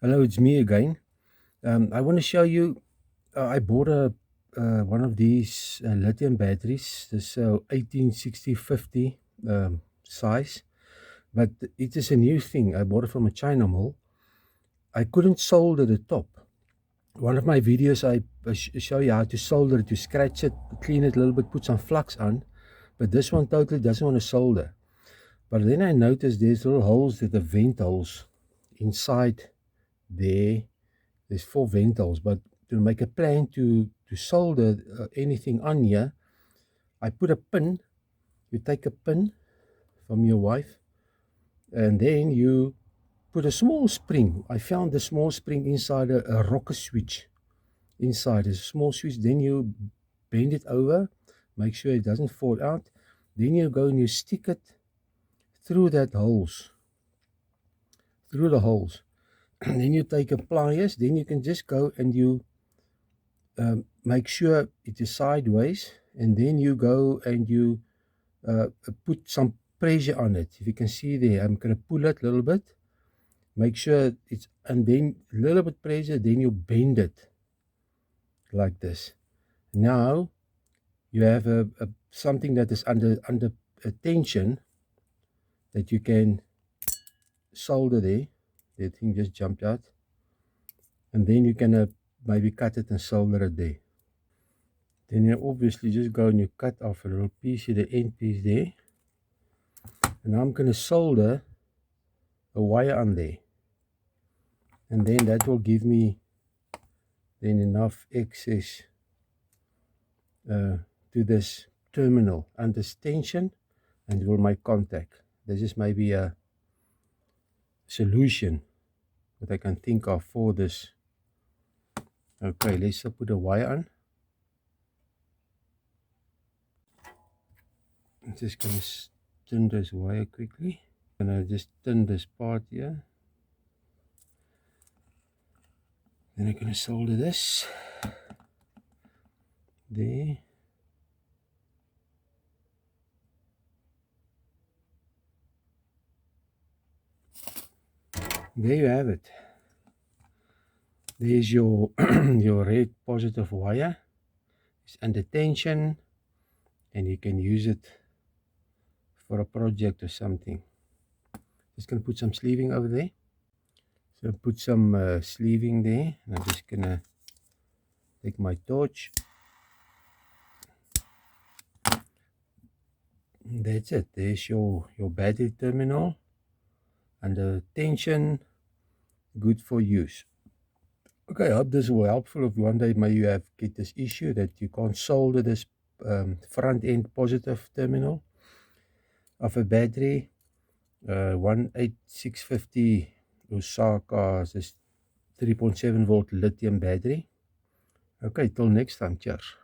Hello, it's me again. I want to show you. I bought a one of these lithium batteries, this 186050 size, but it is a new thing. I bought it from a China mall. I couldn't solder the top. One of my videos, I show you how to solder it. You scratch it, clean it a little bit, put some flux on, but this one totally doesn't want to solder. But then I noticed there's little holes, that the vent holes inside there. There's 4 vent holes, but to make a plan to solder anything on here, I put a pin. You take a pin from your wife, and then you put a small spring. I found a small spring inside a rocker switch. Inside there's a small switch. Then you bend it over, make sure it doesn't fall out. Then you go and you stick it through that holes, through the holes. And then you take a pliers. Then you can just go and you make sure it is sideways, and then you go and you put some pressure on it. If you can see there, I'm going to pull it a little bit, make sure it's, and then a little bit pressure, then you bend it like this. Now you have a something that is under tension that you can solder there. That thing just jumped out, and then you can maybe cut it and solder it there. Then you obviously just go and you cut off a little piece of the end piece there. And I'm going to solder a wire on there. And then that will give me then enough access to this terminal under tension, and it will make contact. This is maybe a solution that I can think of for this. Okay, let's put a wire on. I'm just going to thin this wire quickly. I'm going to just thin this part here. Then I'm going to solder this there. There you have it. There's your your red positive wire. It's under tension, and you can use it for a project or something. Just gonna put some sleeving over there. So put some sleeving there, and I'm just gonna take my torch. And that's it. There's your battery terminal under tension, good for use. Okay, I hope this will be helpful. If one day may you get this issue that you can't solder this front end positive terminal of a battery, 18650 Osaka, this 3.7 volt lithium battery. Okay, till next time, cheers.